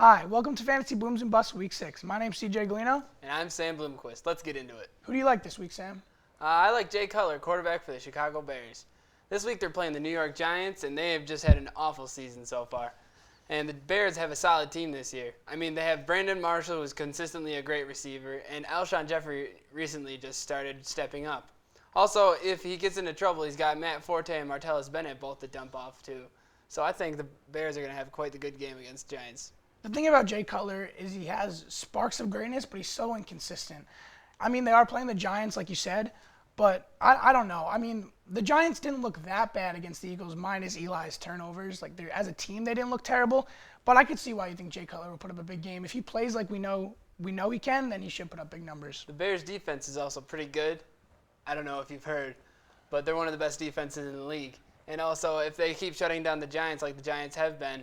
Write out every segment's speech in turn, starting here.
Hi, welcome to Fantasy Booms and Busts Week 6. My name's CJ Galino. And I'm Sam Bloomquist. Let's get into it. Who do you like this week, Sam? I like Jay Cutler, quarterback for the Chicago Bears. This week they're playing the New York Giants, and they have just had an awful season so far. And the Bears have a solid team this year. I mean, they have Brandon Marshall, who's consistently a great receiver, and Alshon Jeffrey recently just started stepping up. Also, if he gets into trouble, he's got Matt Forte and Martellus Bennett both to dump off too. So I think the Bears are going to have quite the good game against the Giants. The thing about Jay Cutler is he has sparks of greatness, but he's so inconsistent. I mean, they are playing the Giants, like you said, but I don't know. I mean, the Giants didn't look that bad against the Eagles, minus Eli's turnovers. Like, as a team, they didn't look terrible, but I could see why you think Jay Cutler will put up a big game. If he plays like we know he can, then he should put up big numbers. The Bears' defense is also pretty good. I don't know if you've heard, but they're one of the best defenses in the league. And also, if they keep shutting down the Giants like the Giants have been,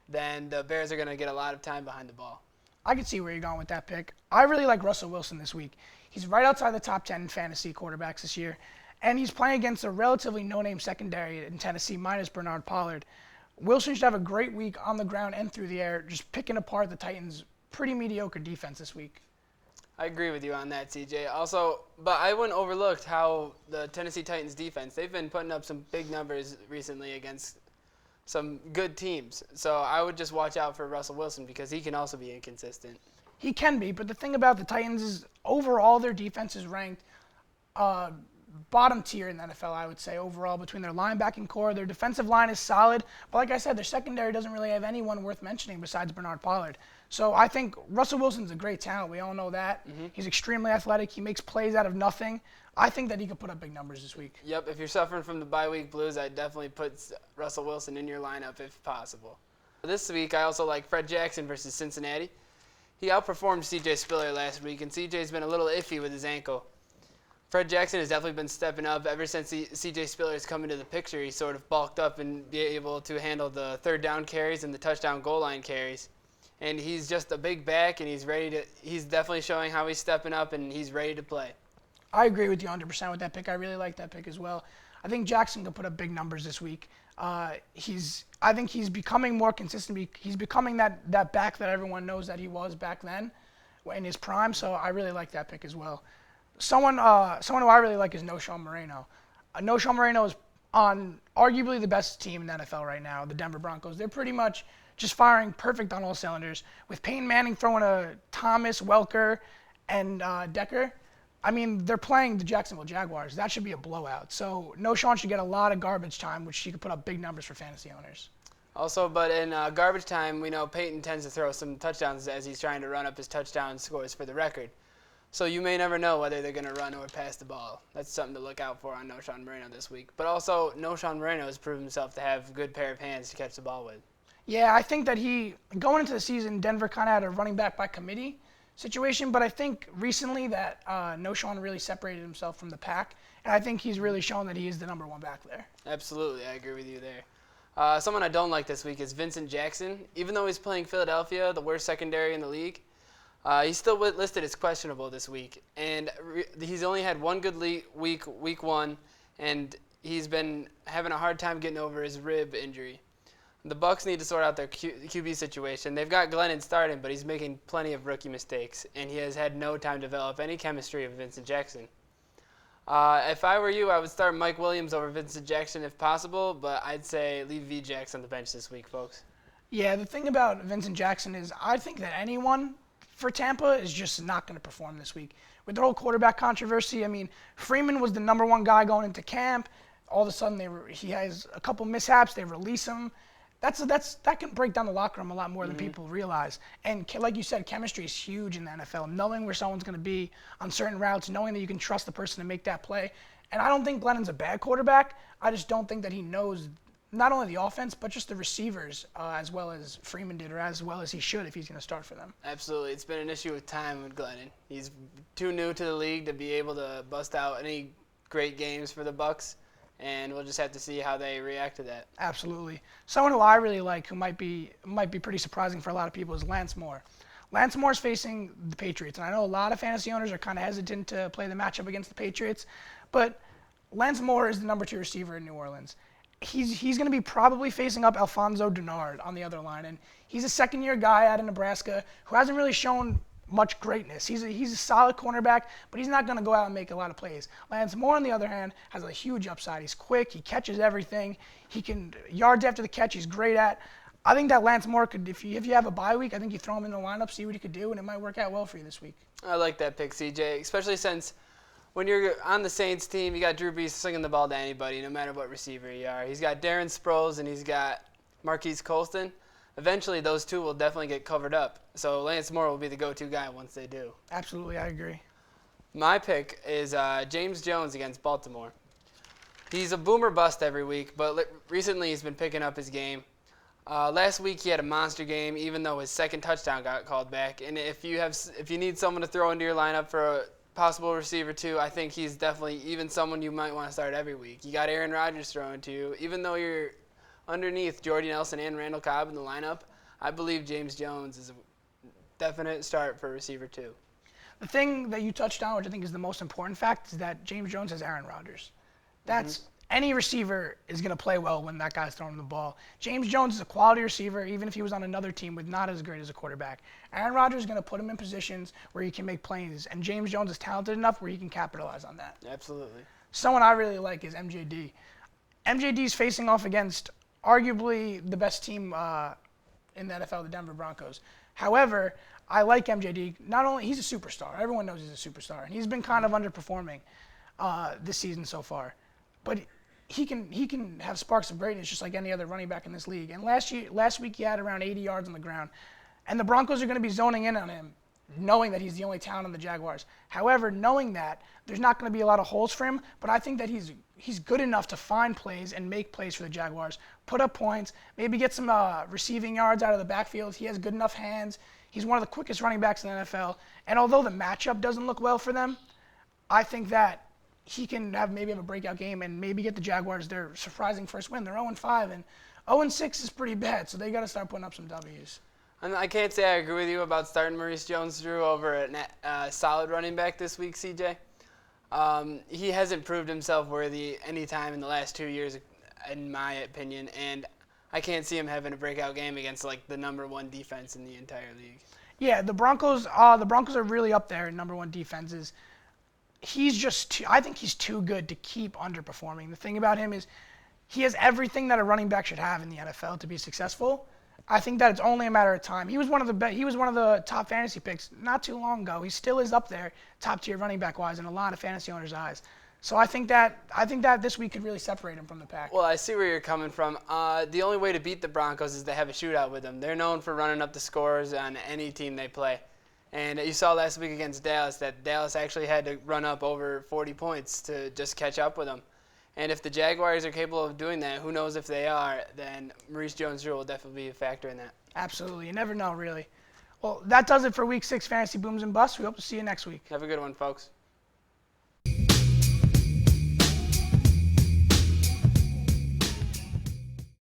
then the Bears are going to get a lot of time behind the ball. I can see where you're going with that pick. I really like Russell Wilson this week. He's right outside the top 10 in fantasy quarterbacks this year, and he's playing against a relatively no-name secondary in Tennessee minus Bernard Pollard. Wilson should have a great week on the ground and through the air, just picking apart the Titans' pretty mediocre defense this week. I agree with you on that, CJ. Also, but I wouldn't overlook how the Tennessee Titans defense, they've been putting up some big numbers recently against some good teams. So I would just watch out for Russell Wilson because he can also be inconsistent. He can be, but the thing about the Titans is overall their defense is ranked bottom tier in the NFL, I would say, overall between their linebacking core. Their defensive line is solid, but like I said, their secondary doesn't really have anyone worth mentioning besides Bernard Pollard. So I think Russell Wilson's a great talent. We all know that. Mm-hmm. He's extremely athletic. He makes plays out of nothing. I think that he could put up big numbers this week. Yep, if you're suffering from the bye week blues, I'd definitely put Russell Wilson in your lineup if possible. This week, I also like Fred Jackson versus Cincinnati. He outperformed C.J. Spiller last week, and C.J.'s been a little iffy with his ankle. Fred Jackson has definitely been stepping up ever since C.J. Spiller's come into the picture. He's sort of bulked up and be able to handle the third down carries and the touchdown goal line carries. And he's just a big back, and he's definitely showing how he's stepping up, and he's ready to play. I agree with you 100% with that pick. I really like that pick as well. I think Jackson could put up big numbers this week. I think he's becoming more consistent. He's becoming that back that everyone knows that he was back then in his prime, so I really like that pick as well. Someone who I really like is Knowshon Moreno. Knowshon Moreno is on arguably the best team in the NFL right now, the Denver Broncos. They're pretty much just firing perfect on all cylinders. With Peyton Manning throwing a Thomas, Welker, and Decker, I mean, they're playing the Jacksonville Jaguars. That should be a blowout. So Knowshon should get a lot of garbage time, which he could put up big numbers for fantasy owners. Also, but in garbage time, we know Peyton tends to throw some touchdowns as he's trying to run up his touchdown scores for the record. So you may never know whether they're going to run or pass the ball. That's something to look out for on Knowshon Moreno this week. But also, Knowshon Moreno has proven himself to have a good pair of hands to catch the ball with. Yeah, I think that going into the season, Denver kind of had a running back by committee situation, but I think recently that Knowshon really separated himself from the pack, and I think he's really shown that he is the number one back there. Absolutely, I agree with you there. Someone I don't like this week is Vincent Jackson. Even though he's playing Philadelphia, the worst secondary in the league, he's still listed as questionable this week, and he's only had one good week one, and he's been having a hard time getting over his rib injury. The Bucs need to sort out their QB situation. They've got Glennon starting, but he's making plenty of rookie mistakes, and he has had no time to develop any chemistry with Vincent Jackson. If I were you, I would start Mike Williams over Vincent Jackson if possible, but I'd say leave VJax on the bench this week, folks. Yeah, the thing about Vincent Jackson is I think that anyone for Tampa is just not going to perform this week. With the whole quarterback controversy, I mean, Freeman was the number one guy going into camp. All of a sudden, he has a couple mishaps. They release him. That can break down the locker room a lot more than people realize. And like you said, chemistry is huge in the NFL. Knowing where someone's going to be on certain routes, knowing that you can trust the person to make that play. And I don't think Glennon's a bad quarterback. I just don't think that he knows not only the offense, but just the receivers as well as Freeman did, or as well as he should if he's going to start for them. Absolutely. It's been an issue with time with Glennon. He's too new to the league to be able to bust out any great games for the Bucs. And we'll just have to see how they react to that. Absolutely. Someone who I really like, who might be pretty surprising for a lot of people, is Lance Moore. Lance Moore's facing the Patriots, and I know a lot of fantasy owners are kind of hesitant to play the matchup against the Patriots, but Lance Moore is the number 2 receiver in New Orleans. he's going to be probably facing up Alfonso Denard on the other line, and he's a second-year guy out of Nebraska who hasn't really shown much greatness. He's a solid cornerback, but he's not going to go out and make a lot of plays. Lance Moore, on the other hand, has a huge upside. He's quick. He catches everything. He can yards after the catch. He's great at. I think that Lance Moore could, if you have a bye week, I think you throw him in the lineup, see what he could do, and it might work out well for you this week. I like that pick, CJ, especially since when you're on the Saints team, you got Drew Brees slinging the ball to anybody, no matter what receiver you are. He's got Darren Sproles and he's got Marquise Colston. Eventually, those two will definitely get covered up. So Lance Moore will be the go-to guy once they do. Absolutely, I agree. My pick is James Jones against Baltimore. He's a boomer bust every week, but recently he's been picking up his game. Last week he had a monster game, even though his second touchdown got called back. And if you need someone to throw into your lineup for a possible receiver too, I think he's definitely even someone you might want to start every week. You got Aaron Rodgers throwing to you, even though you're underneath Jordy Nelson and Randall Cobb in the lineup. I believe James Jones is a definite start for receiver too. The thing that you touched on, which I think is the most important fact, is that James Jones has Aaron Rodgers. That's any receiver is going to play well when that guy's throwing the ball. James Jones is a quality receiver, even if he was on another team with not as great as a quarterback. Aaron Rodgers is going to put him in positions where he can make plays, and James Jones is talented enough where he can capitalize on that. Absolutely. Someone I really like is MJD. MJD is facing off against arguably the best team in the NFL, the Denver Broncos. However, I like MJD. Not only he's a superstar. Everyone knows he's a superstar, and he's been kind of underperforming this season so far. But he can have sparks of greatness just like any other running back in this league. And last week he had around 80 yards on the ground. And the Broncos are going to be zoning in on him, knowing that he's the only talent on the Jaguars. However, knowing that, there's not going to be a lot of holes for him, but I think that he's good enough to find plays and make plays for the Jaguars, put up points, maybe get some receiving yards out of the backfield. He has good enough hands. He's one of the quickest running backs in the NFL. And although the matchup doesn't look well for them, I think that he can maybe have a breakout game and maybe get the Jaguars their surprising first win. They're 0-5, and 0-6 is pretty bad, so they got to start putting up some W's. And I can't say I agree with you about starting Maurice JonesDrew over a solid running back this week, CJ. He hasn't proved himself worthy any time in the last 2 years, in my opinion, and I can't see him having a breakout game against like the number one defense in the entire league. Yeah, the Broncos are really up there in number one defenses. I think he's too good to keep underperforming. The thing about him is he has everything that a running back should have in the NFL to be successful. I think that it's only a matter of time. He was one of the top fantasy picks not too long ago. He still is up there, top tier running back wise in a lot of fantasy owners' eyes. So I think that this week could really separate him from the pack. Well, I see where you're coming from. The only way to beat the Broncos is to have a shootout with them. They're known for running up the scores on any team they play. And you saw last week against Dallas that Dallas actually had to run up over 40 points to just catch up with them. And if the Jaguars are capable of doing that, who knows if they are, then Maurice JonesDrew will definitely be a factor in that. Absolutely. You never know, really. Well, that does it for Week 6 Fantasy Booms and Busts. We hope to see you next week. Have a good one, folks.